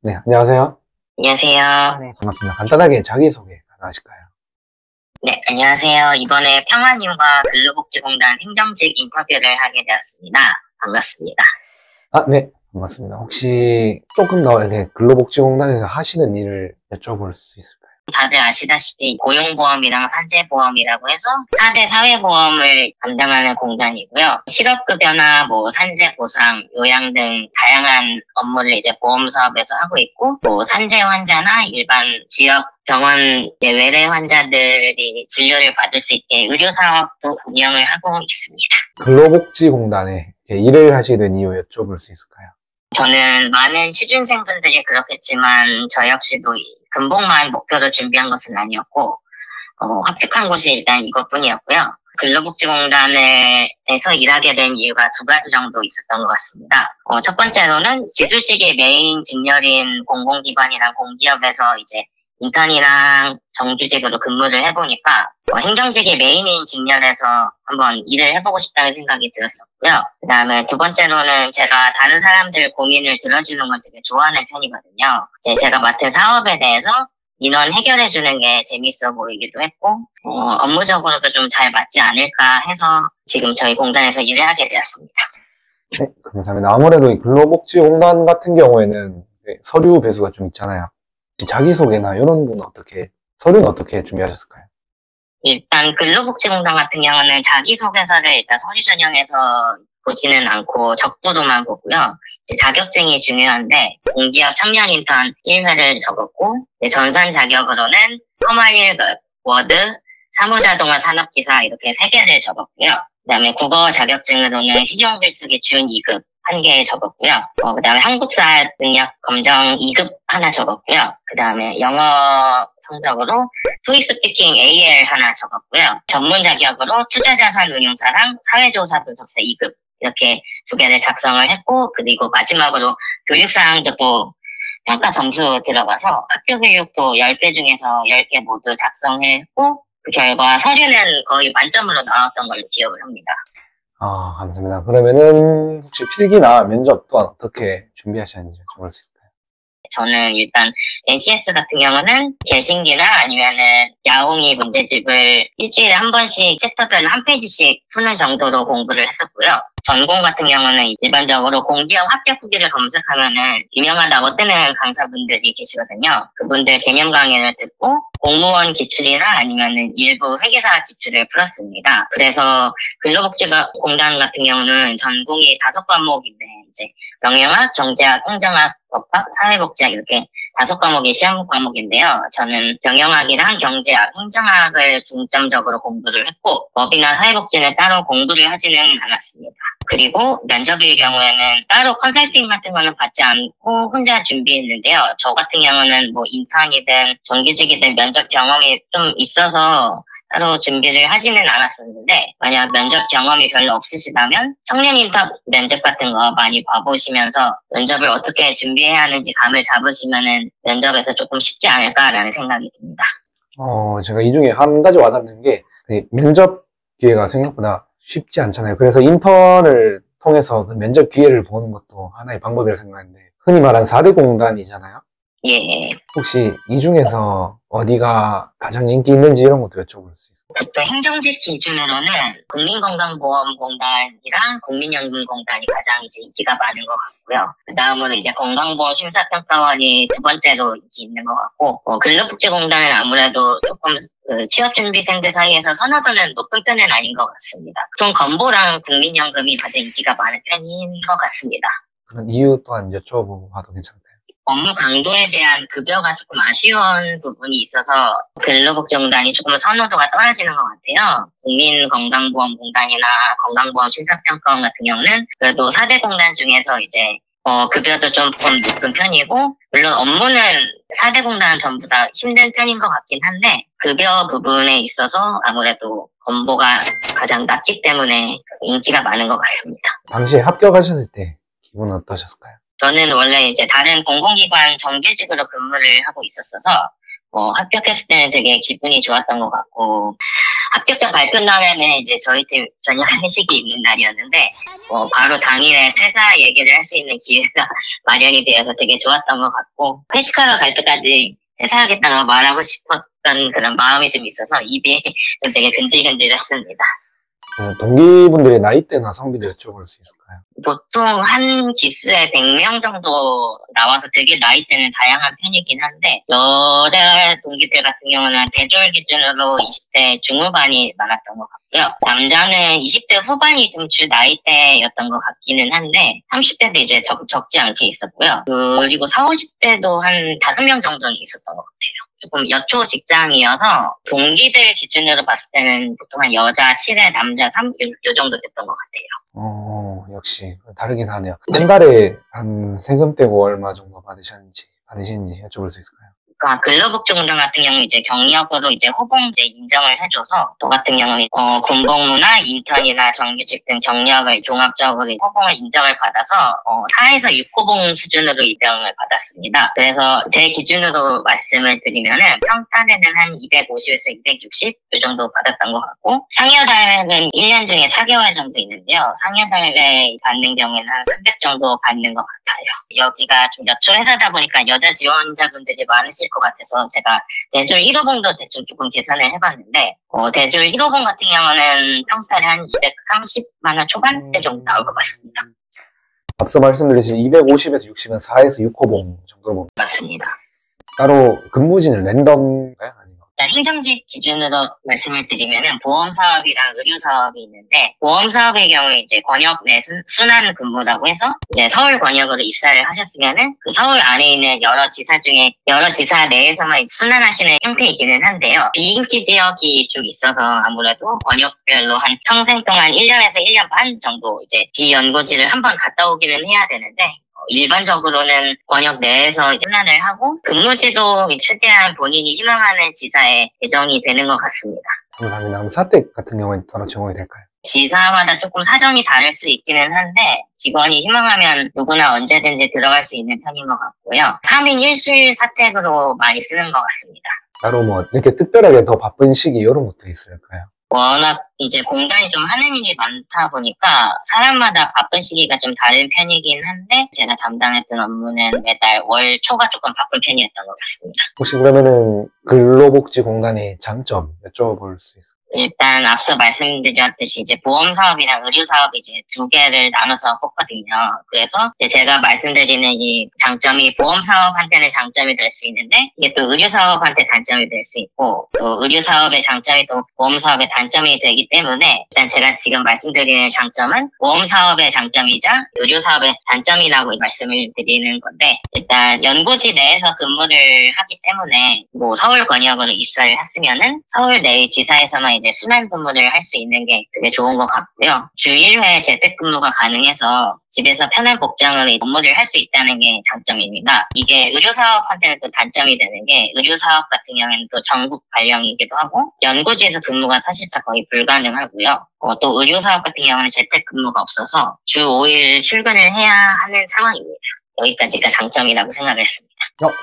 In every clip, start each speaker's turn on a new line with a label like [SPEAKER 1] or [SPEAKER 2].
[SPEAKER 1] 네, 안녕하세요.
[SPEAKER 2] 안녕하세요.
[SPEAKER 1] 네, 반갑습니다. 간단하게 자기소개 가능하실까요?
[SPEAKER 2] 네, 안녕하세요. 이번에 평화님과 근로복지공단 행정직 인터뷰를 하게 되었습니다. 반갑습니다.
[SPEAKER 1] 네, 반갑습니다. 혹시 조금 더 이렇게 근로복지공단에서 하시는 일을 여쭤볼 수 있을까요?
[SPEAKER 2] 다들 아시다시피 고용보험이랑 산재보험이라고 해서 4대 사회보험을 담당하는 공단이고요. 실업급여나 산재보상, 요양 등 다양한 업무를 이제 보험 사업에서 하고 있고, 산재 환자나 일반 지역 병원 외래 환자들이 진료를 받을 수 있게 의료 사업도 운영을 하고 있습니다.
[SPEAKER 1] 근로복지공단에 이렇게 일을 하시게 된 이유 여쭤볼 수 있을까요?
[SPEAKER 2] 저는 많은 취준생분들이 그렇겠지만 저 역시도 근복만 목표로 준비한 것은 아니었고 합격한 곳이 일단 이것뿐이었고요. 근로복지공단에서 일하게 된 이유가 두 가지 정도 있었던 것 같습니다. 첫 번째로는 기술직의 메인 직렬인 공공기관이나 공기업에서 이제 인턴이랑 정규직으로 근무를 해보니까 행정직의 메인인 직렬에서 한번 일을 해보고 싶다는 생각이 들었었고요. 그 다음에 두 번째로는 제가 다른 사람들 고민을 들어주는 걸 되게 좋아하는 편이거든요. 이제 제가 맡은 사업에 대해서 민원 해결해주는 게 재밌어 보이기도 했고 업무적으로도 좀 잘 맞지 않을까 해서 지금 저희 공단에서 일을 하게 되었습니다.
[SPEAKER 1] 네, 감사합니다. 아무래도 이 근로복지공단 같은 경우에는 서류 배수가 좀 있잖아요. 자기소개나 이런 건 서류는 어떻게 준비하셨을까요?
[SPEAKER 2] 일단 근로복지공단 같은 경우는 자기소개서를 일단 서류 전형에서 보지는 않고 적부로만 보고요. 자격증이 중요한데 공기업 청년 인턴 1회를 적었고 전산 자격으로는 컴활 1급, 워드, 사무자동화 산업기사 이렇게 3개를 적었고요. 그 다음에 국어 자격증으로는 실용글쓰기 준 2급 1개 적었고요. 그 다음에 한국사 능력 검정 2급 하나 적었고요. 그 다음에 영어 성적으로 토익 스피킹 AL 하나 적었고요. 전문 자격으로 투자자산 운용사랑 사회조사 분석사 2급 이렇게 2개를 작성을 했고, 그리고 마지막으로 교육사항도 또 평가 점수 들어가서 학교 교육도 10개 중에서 10개 모두 작성했고, 그 결과 서류는 거의 만점으로 나왔던 걸로 기억을 합니다.
[SPEAKER 1] 감사합니다. 그러면은 혹시 필기나 면접 또한 어떻게 준비하셨는지 여쭤볼 수 있을까요?
[SPEAKER 2] 저는 일단 NCS 같은 경우는 개신기나 아니면은 야옹이 문제집을 일주일에 한 번씩 챕터별로 한 페이지씩 푸는 정도로 공부를 했었고요. 전공 같은 경우는 일반적으로 공기업 합격 후기를 검색하면은 유명하다고 뜨는 강사분들이 계시거든요. 그분들 개념 강의를 듣고 공무원 기출이나 아니면은 일부 회계사 기출을 풀었습니다. 그래서 근로복지공단 같은 경우는 전공이 5과목인데 이제 명령학, 정제학, 행정학, 법학, 사회복지학 이렇게 5과목이 시험 과목인데요. 저는 경영학이랑 경제학, 행정학을 중점적으로 공부를 했고 법이나 사회복지는 따로 공부를 하지는 않았습니다. 그리고 면접일 경우에는 따로 컨설팅 같은 거는 받지 않고 혼자 준비했는데요. 저 같은 경우는 인턴이든 정규직이든 면접 경험이 좀 있어서 따로 준비를 하지는 않았었는데 만약 면접 경험이 별로 없으시다면 청년 인턴 면접 같은 거 많이 봐보시면서 면접을 어떻게 준비해야 하는지 감을 잡으시면은 면접에서 조금 쉽지 않을까라는 생각이 듭니다.
[SPEAKER 1] 제가 이 중에 한 가지 와닿는 게 면접 기회가 생각보다 쉽지 않잖아요. 그래서 인턴을 통해서 그 면접 기회를 보는 것도 하나의 방법이라고 생각하는데 흔히 말하는 4대 공단이잖아요.
[SPEAKER 2] 예.
[SPEAKER 1] 혹시 이 중에서 어디가 가장 인기 있는지 이런 것도 여쭤볼 수 있어요?
[SPEAKER 2] 보통 행정직 기준으로는 국민건강보험공단이랑 국민연금공단이 가장 이제 인기가 많은 것 같고요. 그 다음으로 이제 건강보험 심사평가원이 두 번째로 인기 있는 것 같고, 근로복지공단은 아무래도 조금 취업준비생들 사이에서 선호도는 높은 편은 아닌 것 같습니다. 보통 건보랑 국민연금이 가장 인기가 많은 편인 것 같습니다.
[SPEAKER 1] 그런 이유 또한 여쭤봐도 괜찮을까요?
[SPEAKER 2] 업무 강도에 대한 급여가 조금 아쉬운 부분이 있어서 근로복지공단이 조금 선호도가 떨어지는 것 같아요. 국민건강보험공단이나 건강보험심사평가원 같은 경우는 그래도 4대 공단 중에서 이제 급여도 좀 높은 편이고 물론 업무는 4대 공단 전부 다 힘든 편인 것 같긴 한데 급여 부분에 있어서 아무래도 건보가 가장 낮기 때문에 인기가 많은 것 같습니다.
[SPEAKER 1] 당시에 합격하셨을 때 기분은 어떠셨을까요?
[SPEAKER 2] 저는 원래 이제 다른 공공기관 정규직으로 근무를 하고 있었어서 합격했을 때는 되게 기분이 좋았던 것 같고 합격자 발표 날에는 이제 저희 팀 저녁 회식이 있는 날이었는데, 바로 당일에 퇴사 얘기를 할 수 있는 기회가 마련이 되어서 되게 좋았던 것 같고, 회식하러 갈 때까지 퇴사하겠다고 말하고 싶었던 그런 마음이 좀 있어서 입이 좀 되게 근질근질했습니다.
[SPEAKER 1] 동기분들의 나이대나 성비도 여쭤볼 수 있을까요?
[SPEAKER 2] 보통 한 기수에 100명 정도 나와서 되게 나이대는 다양한 편이긴 한데, 여자 동기들 같은 경우는 대졸 기준으로 20대 중후반이 많았던 것 같고요. 남자는 20대 후반이 좀 주 나이대였던 것 같기는 한데, 30대도 이제 적지 않게 있었고요. 그리고 40, 50대도 한 5명 정도는 있었던 것 같아요. 조금 여초 직장이어서 동기들 기준으로 봤을 때는 보통 한 여자 7에 남자 3, 요 정도 됐던 것 같아요.
[SPEAKER 1] 역시 다르긴 하네요. 한 달에 한 세금 떼고 얼마 정도 받으시는지 여쭤볼 수 있을까요?
[SPEAKER 2] 그러니까 근로복지공단 같은 경우 이제 경력으로 이제 호봉제 인정을 해줘서, 저 같은 경우는 군복무나 인턴이나 정규직 등 경력을 종합적으로 호봉을 인정을 받아서 4에서 6호봉 수준으로 인정을 받았습니다. 그래서 제 기준으로 말씀을 드리면은 평탄에는 한 250에서 260 이 정도 받았던 것 같고, 상여달은 1년 중에 4개월 정도 있는데요. 상여달에 받는 경우에는 한 300 정도 받는 것 같아요. 여기가 좀 여초 회사다 보니까 여자 지원자분들이 많으실 것 같아서 제가 대졸 1호봉도 대충 조금 계산을 해봤는데, 대졸 1호봉 같은 경우는 평달에 한 230만 원 초반대 정도 나올 것 같습니다.
[SPEAKER 1] 앞서 말씀드린 250에서 60은 4에서 6호봉 정도로 봅니다.
[SPEAKER 2] 맞습니다.
[SPEAKER 1] 따로 근무지는 랜덤인가요?
[SPEAKER 2] 일단 행정직 기준으로 말씀을 드리면은 보험사업이랑 의료사업이 있는데, 보험사업의 경우에 이제 권역 내 순환 근무라고 해서 이제 서울 권역으로 입사를 하셨으면은 그 서울 안에 있는 여러 지사 중에 여러 지사 내에서만 순환하시는 형태이기는 한데요. 비인기 지역이 좀 있어서 아무래도 권역별로 한 평생 동안 1년에서 1년 반 정도 이제 비연고지를 한번 갔다 오기는 해야 되는데, 일반적으로는 권역 내에서 순환을 하고 근무지도 최대한 본인이 희망하는 지사에 배정이 되는 것 같습니다.
[SPEAKER 1] 감사합니다. 사택 같은 경우에 따로 제공이 될까요?
[SPEAKER 2] 지사마다 조금 사정이 다를 수 있기는 한데, 직원이 희망하면 누구나 언제든지 들어갈 수 있는 편인 것 같고요. 3인 1실 사택으로 많이 쓰는 것 같습니다.
[SPEAKER 1] 따로 뭐 이렇게 특별하게 더 바쁜 시기 이런 것도 있을까요?
[SPEAKER 2] 워낙 이제 공단이 좀 하는 일이 많다 보니까 사람마다 바쁜 시기가 좀 다른 편이긴 한데, 제가 담당했던 업무는 매달 월 초가 조금 바쁜 편이었던 것 같습니다.
[SPEAKER 1] 혹시 그러면은 근로복지공단의 장점 여쭤볼 수 있을까요?
[SPEAKER 2] 일단 앞서 말씀드렸듯이 이제 보험사업이랑 의료사업이 이제 두 개를 나눠서 뽑거든요. 그래서 이제 제가 말씀드리는 이 장점이 보험사업한테는 장점이 될 수 있는데, 이게 또 의료사업한테 단점이 될 수 있고, 또 의료사업의 장점이 또 보험사업의 단점이 되기 때문에, 일단 제가 지금 말씀드리는 장점은 보험사업의 장점이자 의료사업의 단점이라고 말씀을 드리는 건데, 일단 연고지 내에서 근무를 하기 때문에 뭐 서울 권역으로 입사를 했으면은 서울 내의 지사에서만 이제 순환 근무를 할 수 있는 게 되게 좋은 것 같고요. 주 1회 재택근무가 가능해서 집에서 편한 복장으로 업무를 할 수 있다는 게 장점입니다. 이게 의료사업한테는 또 단점이 되는 게, 의료사업 같은 경우에는 또 전국 발령이기도 하고 연고지에서 근무가 사실상 거의 불가능하고요. 또 의료사업 같은 경우는 재택근무가 없어서 주 5일 출근을 해야 하는 상황입니다. 여기까지가 장점이라고 생각을 했습니다.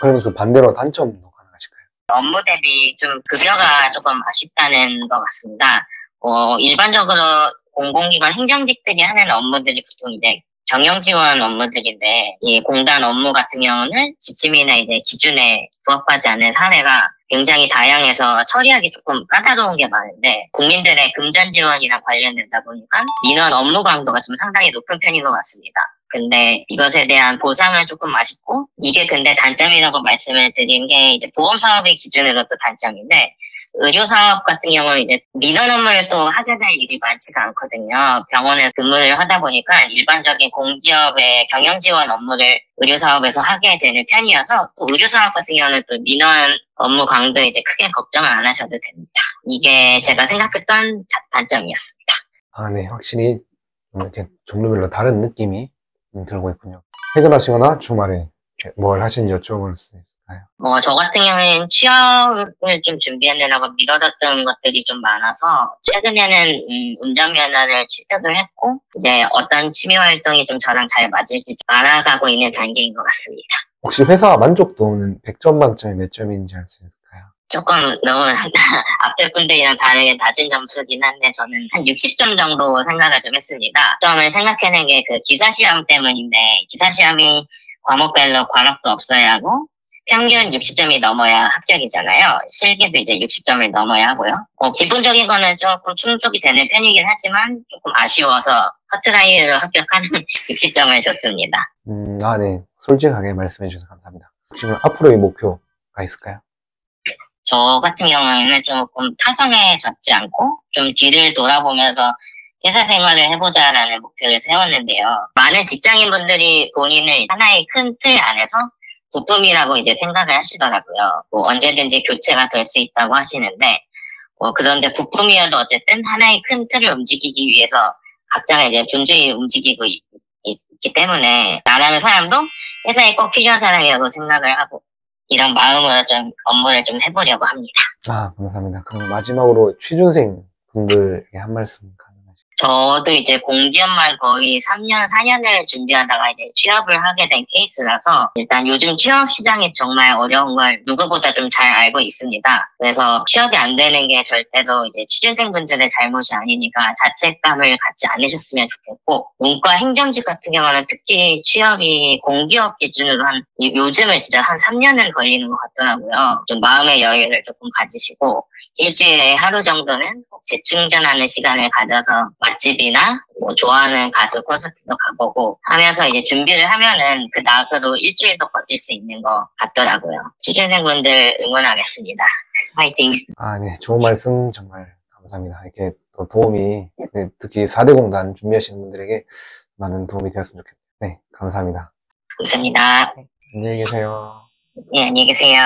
[SPEAKER 1] 그러면 그 반대로 단점도 가능하실까요?
[SPEAKER 2] 업무 대비 좀 급여가 조금 아쉽다는 것 같습니다. 일반적으로 공공기관 행정직들이 하는 업무들이 보통 이제 경영지원 업무들인데, 이 공단 업무 같은 경우는 지침이나 이제 기준에 부합하지 않는 사례가 굉장히 다양해서 처리하기 조금 까다로운 게 많은데, 국민들의 금전지원이나 관련되다 보니까 민원 업무 강도가 좀 상당히 높은 편인 것 같습니다. 근데 이것에 대한 보상은 조금 아쉽고, 이게 근데 단점이라고 말씀을 드린 게 이제 보험사업의 기준으로 또 단점인데, 의료사업 같은 경우는 이제 민원 업무를 또 하게 될 일이 많지가 않거든요. 병원에서 근무를 하다 보니까 일반적인 공기업의 경영지원 업무를 의료사업에서 하게 되는 편이어서, 또 의료사업 같은 경우는 또 민원 업무 강도에 이제 크게 걱정을 안 하셔도 됩니다. 이게 제가 생각했던 단점이었습니다.
[SPEAKER 1] 네. 확실히 이렇게 종류별로 다른 느낌이 들고 있군요. 퇴근하시거나 주말에 뭘 하시는지 여쭤볼 수 있을까요?
[SPEAKER 2] 저 같은 경우에는 취업을 좀 준비하느라고 미뤄졌던 것들이 좀 많아서, 최근에는 운전면허를 취득을 했고, 이제 어떤 취미활동이 좀 저랑 잘 맞을지 알아가고 있는 단계인 것 같습니다.
[SPEAKER 1] 혹시 회사 만족도는 100점 만점에 몇 점인지 알 수 있을까요?
[SPEAKER 2] 조금 너무 앞에 분들이랑 다르게 낮은 점수긴 한데 저는 한 60점 정도 생각을 좀 했습니다. 점을 생각해낸 게 그 기사시험 때문인데 기사시험이 과목별로 과락도 없어야 하고 평균 60점이 넘어야 합격이잖아요. 실기도 이제 60점을 넘어야 하고요. 기본적인 거는 조금 충족이 되는 편이긴 하지만 조금 아쉬워서 커트라인으로 합격하는 60점을 줬습니다.
[SPEAKER 1] 네. 솔직하게 말씀해 주셔서 감사합니다. 지금 앞으로의 목표가 있을까요?
[SPEAKER 2] 저 같은 경우에는 조금 타성해졌지 않고 좀 뒤를 돌아보면서 회사 생활을 해보자라는 목표를 세웠는데요. 많은 직장인분들이 본인을 하나의 큰 틀 안에서 부품이라고 이제 생각을 하시더라고요. 언제든지 교체가 될 수 있다고 하시는데, 그런데 부품이어도 어쨌든 하나의 큰 틀을 움직이기 위해서 각자가 이제 분주히 움직이고 있기 때문에 나라는 사람도 회사에 꼭 필요한 사람이라고 생각을 하고 이런 마음으로 좀 업무를 좀 해보려고 합니다.
[SPEAKER 1] 감사합니다. 그럼 마지막으로 취준생 분들에게 한 말씀 가능하실까요?
[SPEAKER 2] 저도 이제 공기업만 거의 3년, 4년을 준비하다가 이제 취업을 하게 된 케이스라서 일단 요즘 취업 시장이 정말 어려운 걸 누구보다 좀 잘 알고 있습니다. 그래서 취업이 안 되는 게 절대로 이제 취준생분들의 잘못이 아니니까 자책감을 갖지 않으셨으면 좋겠고 문과 행정직 같은 경우는 특히 취업이 공기업 기준으로 요즘은 진짜 한 3년은 걸리는 것 같더라고요. 좀 마음의 여유를 조금 가지시고 일주일에 하루 정도는 꼭 재충전하는 시간을 가져서 맛집이나 좋아하는 가수 콘서트도 가보고 하면서 이제 준비를 하면은 그 낙으로 일주일도 버틸 수 있는 것 같더라고요. 취준생분들 응원하겠습니다. 화이팅!
[SPEAKER 1] 네. 좋은 말씀 정말 감사합니다. 이렇게 또 도움이, 특히 4대 공단 준비하시는 분들에게 많은 도움이 되었으면 좋겠네요. 네. 감사합니다.
[SPEAKER 2] 감사합니다.
[SPEAKER 1] 안녕히 계세요.
[SPEAKER 2] 네, 안녕히 계세요.